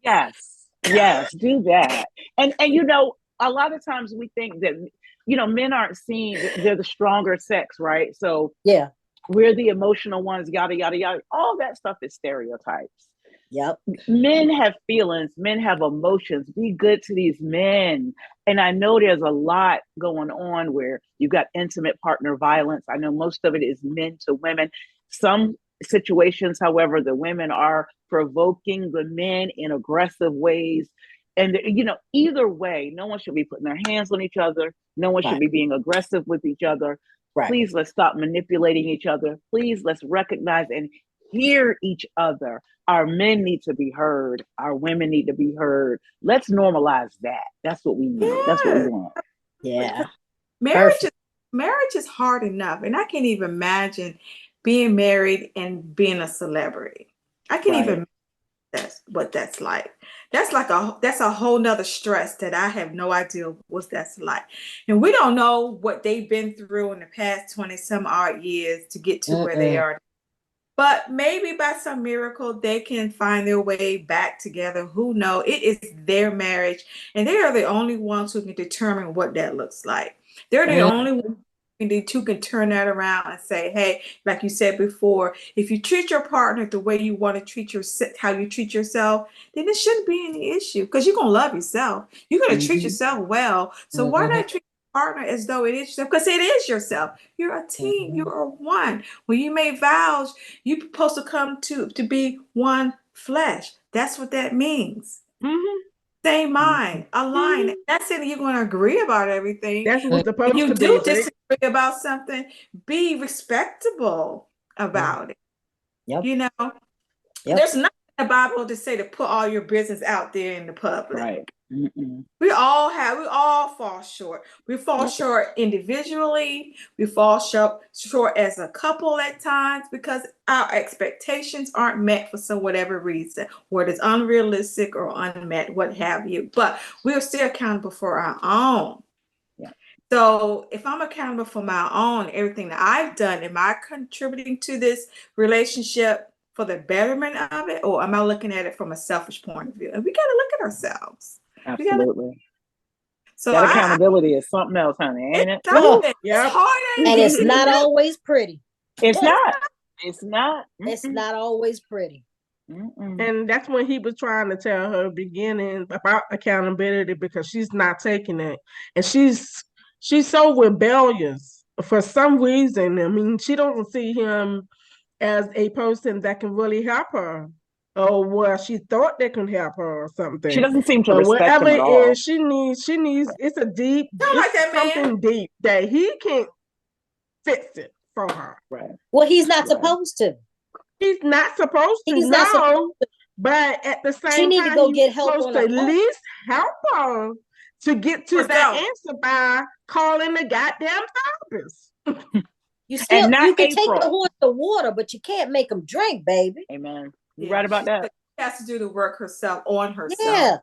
Yes, yes, do that. And you know, a lot of times we think that, you know, men aren't seen, they're the stronger sex, right? So Yeah. we're the emotional ones, yada yada yada. All that stuff is stereotypes. Yep. Men have feelings, men have emotions. Be good to these men. And I know there's a lot going on where you've got intimate partner violence. I know most of it is men to women. Some situations, however, the women are provoking the men in aggressive ways. And, you know, either way, no one should be putting their hands on each other. No one should Right. be being aggressive with each other. Right. Please, let's stop manipulating each other. Please, let's recognize and hear each other. Our men need to be heard. Our women need to be heard. Let's normalize that. That's what we need. That's what we Yeah. want. Yeah. Marriage is hard enough, and I can't even imagine being married and being a celebrity. I can't Right. even that's what that's like. That's a whole nother stress that I have no idea what that's like. And we don't know what they've been through in the past 20 some odd years to get to where they are. But maybe by some miracle they can find their way back together. Who knows? It is their marriage, and they are the only ones who can determine what that looks like. They're the only ones who can turn that around and say, hey, like you said before, if you treat your partner the way you want to treat how you treat yourself, then it shouldn't be any issue because you're going to love yourself. You're going to treat yourself well. So why not treat your partner as though it is yourself? Because it is yourself. You're a team. You're a one. When you make vows, you're supposed to come to be one flesh. That's what that means. Same mind, align. That's it. You're going to agree about everything. That's what's When supposed you to do be. disagree about something, be respectable about it. Yep. You know, Yep. there's nothing in the Bible to say to put all your business out there in the public. Right. We all fall short. We fall short individually. We fall short as a couple at times because our expectations aren't met for whatever reason, whether it's unrealistic or unmet, what have you. But we're still accountable for our own. Yeah. So if I'm accountable for my own, everything that I've done, am I contributing to this relationship for the betterment of it, or am I looking at it from a selfish point of view? And we got to look at ourselves. Absolutely. So that accountability is something else, honey, ain't it? It's hard. And it's not always pretty. It's not. It's not. It's not always pretty. And that's when he was trying to tell her beginning about accountability because she's not taking it. And she's so rebellious for some reason. I mean, she doesn't see him as a person that can really help her Oh well, she thought they could help her or something. She doesn't seem to But respect whatever him at it all. is, she needs. It's a deep. Don't like It's that man. something deep that he can't fix it for her. Right. Well, he's not Right. supposed to. He's not supposed to He's not supposed know, but at the She same need to time, go he's get help supposed on to her at own. least help her to get to Let's that go. answer by calling the goddamn therapist. You still And not you can take the April. horse to water, but you can't make him drink, baby. Amen. You Yeah, right about that. She has to do the work herself on herself. Yeah.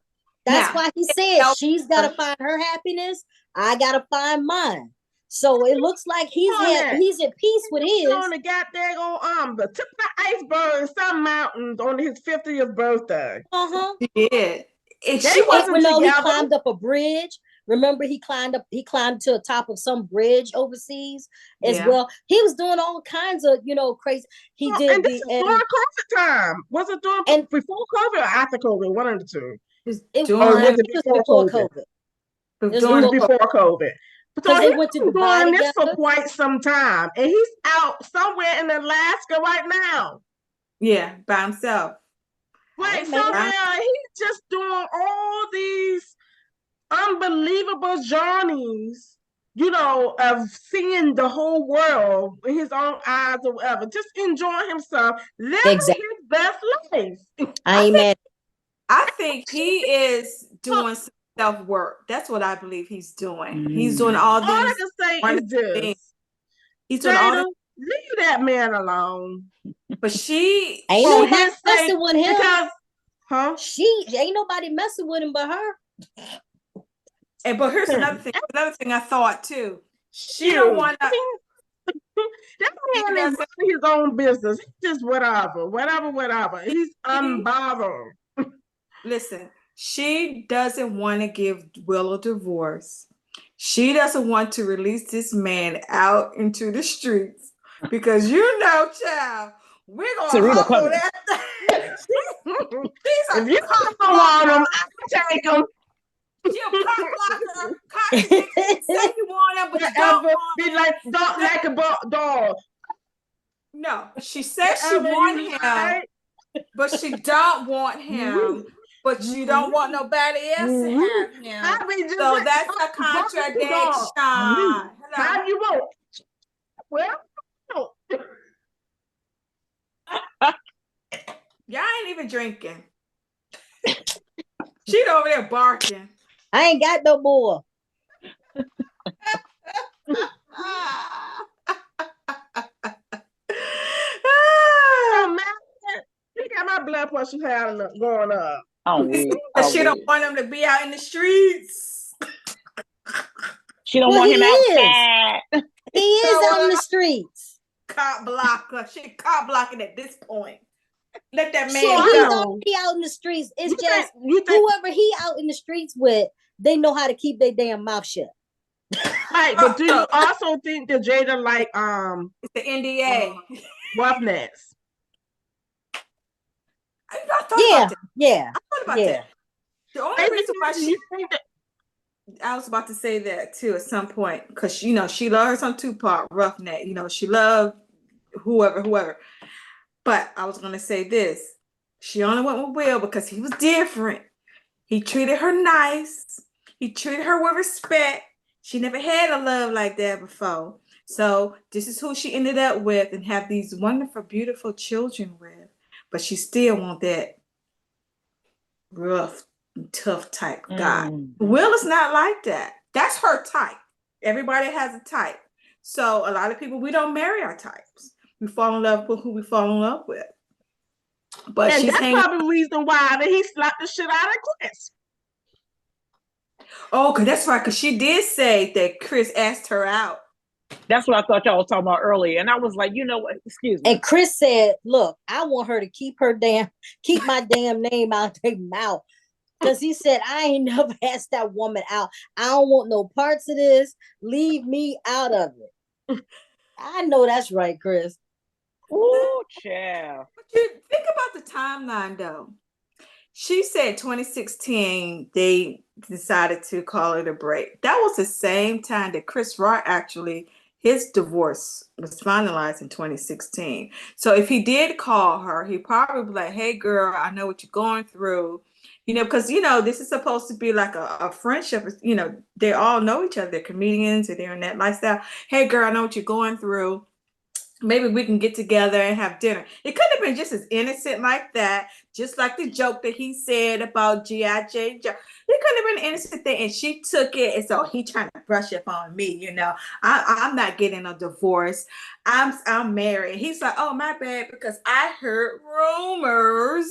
That's Now, why he said help she's got to her. find her happiness. I got to find mine. So it looks like he's On that. he's at peace with his. On the goddamn the tip of the iceberg in some mountains on his 50th birthday. Uh-huh. She did. And They she And wasn't you know, he together. climbed up a bridge. Remember, he climbed to the top of some bridge overseas as Yeah. well. He was doing all kinds of, crazy. He Well, did and this is during COVID time. Was it during And- before COVID or after COVID? One of the two. Just it Or doing was it was before before COVID? COVID. it was It was before before COVID. So Because they he's went to been Dubai doing this for together. quite some time, and he's out somewhere in Alaska right now. Yeah, by himself. Right, Hey, so man. he's just doing all these unbelievable journeys, of seeing the whole world in his own eyes or whatever. Just enjoying himself, living Exactly. his best life. I ain't mad. I think he is doing some self-work. That's what I believe he's doing. He's doing all All I these can say is wonderful this: things. He's doing all Jada, this, leave that man alone. but she Ain't For nobody his sake, messing with him. because, huh? Ain't nobody messing with him but her. but here's another thing I thought too. She You. don't want to That man is about his own business. He's just whatever. He's unbothered. listen. She doesn't want to give Will a divorce. She doesn't want to release this man out into the streets because child, we're gonna Serita humble coming. that thing. She's a If you cock don't want blocker. him, I can take him. She's a cock blocker. Cock, say you want him, but you don't Whatever. want Be him. like a dog. No, she says she Whatever want you him, like. but she don't want him. But you don't want nobody else to have him. I mean, just So like that's the a contradiction. dog. Hello. How you want? Well, no. Y'all ain't even drinking. She's over there barking. I ain't got no more. Oh, man, you got my blood pressure going up. Oh, weird. She don't want him to be out in the streets. She don't Well, want him he is. outside. He is out in the streets. Cop blocker. She cop blocking at this point. Let that man Shit, he's go. already out in the streets. It's You just think whoever he out in the streets with, they know how to keep their damn mouth shut. right? But do you also think that Jada like It's the NDA. roughnecks? I thought about that. Yeah. I thought about Yeah. that. The only reason why Do you think that I was about to say that too at some point because she loves some Tupac roughneck. She loved whoever. But I was gonna say this: she only went with Will because he was different. He treated her nice. He treated her with respect. She never had a love like that before. So this is who she ended up with and have these wonderful, beautiful children with. But she still want that rough, tough type guy. Will is not like that. That's her type. Everybody has a type. So a lot of people, we don't marry our types. We fall in love with who we fall in love with. But and she's that's hanging. probably the reason why that he slapped the shit out of Chris. Oh, because that's right. Because she did say that Chris asked her out. That's what I thought y'all was talking about earlier. And I was like, you know what? Excuse me. And Chris said, look, I want her to keep my damn name out their mouth. Because he said, I ain't never asked that woman out. I don't want no parts of this. Leave me out of it. I know that's right, Chris. Ooh, child. But you think about the timeline, though. She said 2016, they decided to call it a break. That was the same time that Chris Rock actually his divorce was finalized in 2016. So if he did call her, he probably be like, "Hey, girl, I know what you're going through." Because this is supposed to be like a friendship. They all know each other. They're comedians, and they're in that lifestyle. "Hey, girl, I know what you're going through. Maybe we can get together and have dinner." It could have been just as innocent like that, just like the joke that he said about G.I. Jane. It could have been an innocent thing, and she took it, and so he trying to brush up on me. I'm not getting a divorce. I'm married. He's like, "Oh, my bad, because I heard rumors,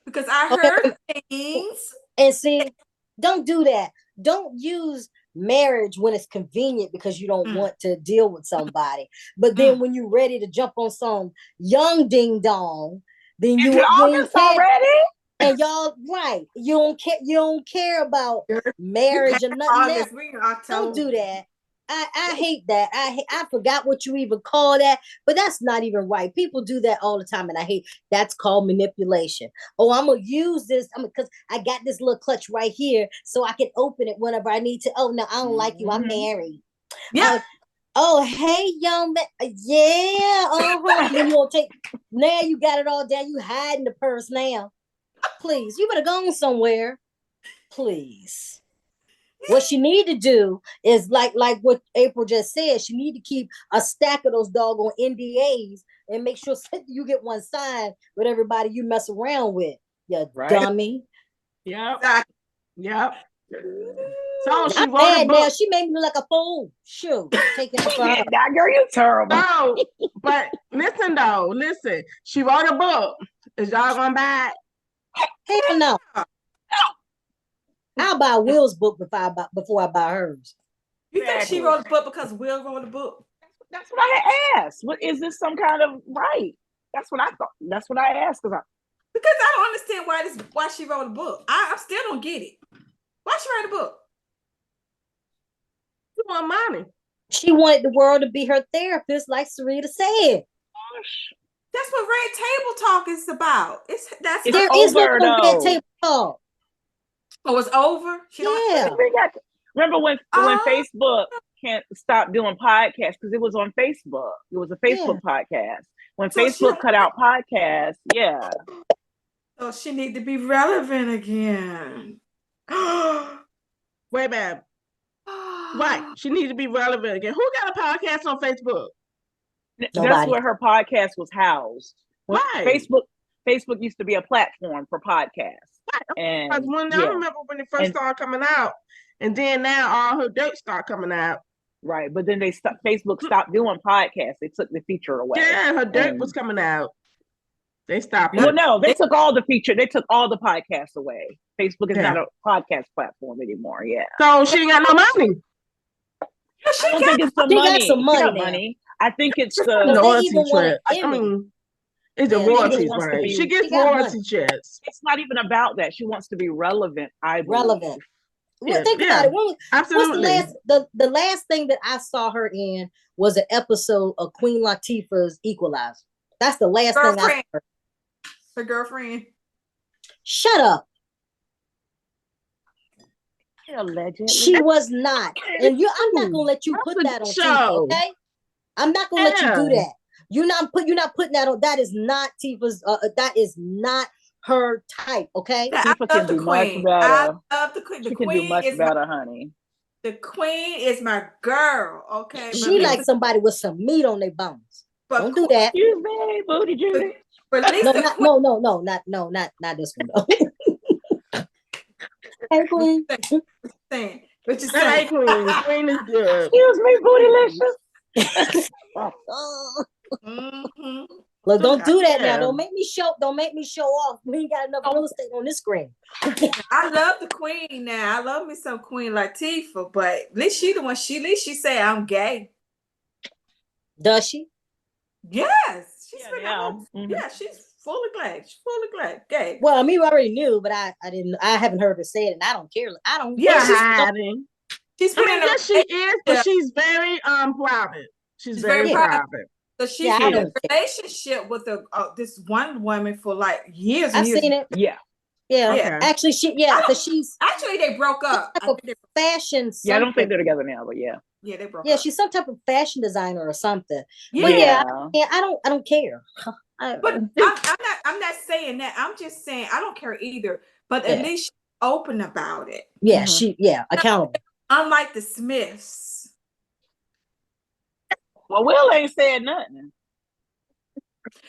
because I heard things." And see, don't do that. Don't use marriage when it's convenient because you don't want to deal with somebody. But then when you're ready to jump on some young ding dong, then you August already. And y'all, right? You don't care about marriage or nothing else. Don't do that. I hate that. I forgot what you even call that, but that's not even right. People do that all the time, and I hate. That's called manipulation. Oh, I'm gonna use this. Because I got this little clutch right here, so I can open it whenever I need to. Oh no, I don't like you. I'm married. Yeah. Oh, hey, young man. Yeah. Then you won't take. Now you got it all down. You hiding the purse now. Please, you better go somewhere. Please. What she need to do is like what April just said. She need to keep a stack of those doggone NDAs and make sure you get one signed with everybody you mess around with. You dummy. Yep. So she I'm wrote mad a book. now. She made me look like a fool. Shoot, taking it for her. That girl, you terrible. No, but listen though. Listen, she wrote a book. Is y'all gonna buy it? Hell no. I'll buy Will's book before I buy hers. You think she wrote a book because Will wrote a book? That's what I had asked. What is this some kind of right? That's what I thought. That's what I asked because I don't understand why she wrote a book. I still don't get it. Why she write a book? She want money. She wanted the world to be her therapist, like Serita said. That's what Red Table Talk is about. There is no Red Table Talk. Oh, it's over? Remember when Facebook can't stop doing podcasts because it was on Facebook. It was a Facebook podcast. When Facebook cut out podcasts, So she need to be relevant again. Wait a minute. Right. She need to be relevant again. Who got a podcast on Facebook? Nobody. That's where her podcast was housed. Right. Facebook used to be a platform for podcasts. And I remember when it first started coming out, and then now all her dirt start coming out. Right, but then Facebook stopped doing podcasts. They took the feature away. Yeah, her dirt was coming out. They stopped. Well, no, they took all the feature. They took all the podcasts away. Facebook is not a podcast platform anymore. Yeah. So she ain't got no money. I don't think it's the money. Got some money. I think it's the royalty check. I mean, it's the royalties, right? She gets royalty checks. It's not even about that. She wants to be relevant. Relevant. Well, think about it. Absolutely. What's the last thing that I saw her in was an episode of Queen Latifah's Equalizer. That's the last thing I saw her. Her girlfriend. Shut up. Allegedly. She was not. And I'm not gonna let you put that on Tifa, okay? I'm not gonna let you do that. You're not putting that on. That is not Tifa's. That is not her type. Okay. Tifa can do much better. I love the queen. She can do much better, honey. The queen is my girl. Okay. She like somebody with some meat on their bones. Don't do that. Excuse me, Booty Judy. No, not this one though. Hey, Queen. What you saying? Queen is good. Excuse me, Bootylicious. Look, don't do that now. Don't make me show off. We ain't got enough real estate on this screen. I love the queen now. I love me some Queen Latifah, but at least she the one. At least she say I'm gay. Does she? Yes. She's she's fully gay. Well, I mean, we already knew, but I haven't heard her say it, and I don't care. I don't. Yeah, hiding. She's yes, she is, but she's very private. She's very private. So she's in a relationship with this one woman for like years. I've seen it. Yeah. Yeah. Okay. Actually, because she's Actually, they broke up. I think fashion. Yeah, I don't think something. they're together now, but yeah. yeah, they broke Yeah, up. she's some type of fashion designer or something. Yeah. But yeah, I don't care. But I'm not saying that. I'm just saying I don't care either. But at Yeah. least she's open about it. Yeah, Mhm. accountable. Unlike the Smiths. Well, Will ain't said nothing.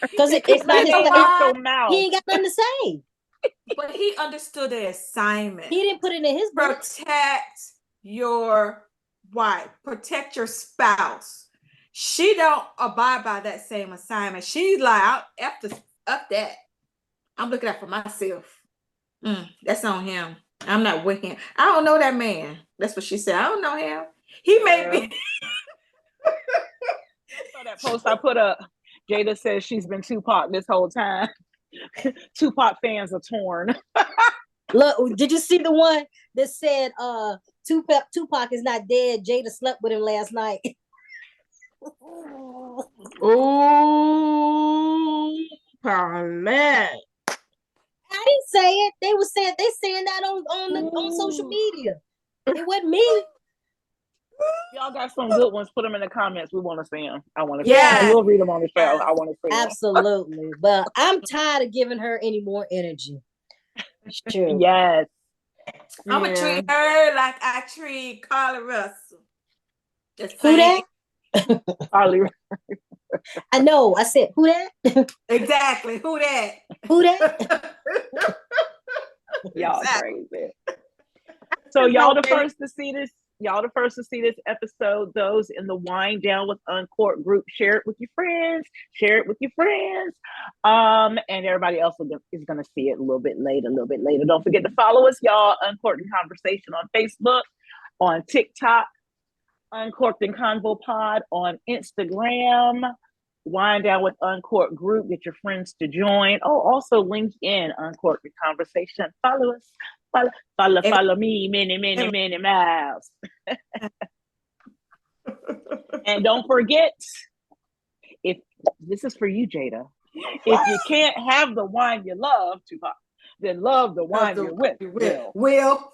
Because it's But not you his know style. why? He ain't got nothing to say. But he understood the assignment. He didn't put it in his book. Protect your wife. Protect your spouse. She don't abide by that same assignment. She's like, up that. I'm looking out for myself. That's on him. I'm not with him. I don't know that man. That's what she said. I don't know him. He may be. So that post I put up, Jada says she's been Tupac this whole time. Tupac fans are torn. Look, did you see the one that said Tupac is not dead? Jada slept with him last night. Oh, Paulette. I didn't say it. They saying that on social media. It wasn't me. Y'all got some good ones. Put them in the comments. We want to see them. I want to see Yes. them. We'll read them on the show. I want to see them. Absolutely. But I'm tired of giving her any more energy. Sure. Yes. I'm gonna treat her like I treat Carla Russell. Who that? Carly. I know. I said, who that? Exactly. Who that? Who that? Y'all Exactly. crazy. So y'all the first to see this. Y'all the first to see this episode. Those in the Wind Down with Uncorked group, share it with your friends. Share it with your friends. And everybody else is gonna see it a little bit later. Don't forget to follow us, y'all. Uncorked-N-Conversation on Facebook, on TikTok, Uncorked-N-Convo Pod on Instagram. Wind Down with Uncorked group. Get your friends to join. Oh, also LinkedIn, Uncorked-N-Conversation. Follow us. Follow me, many miles. And don't forget, if this is for you, Jada, if you can't have the wine you love, Tupac, then love the wine you're with. Will.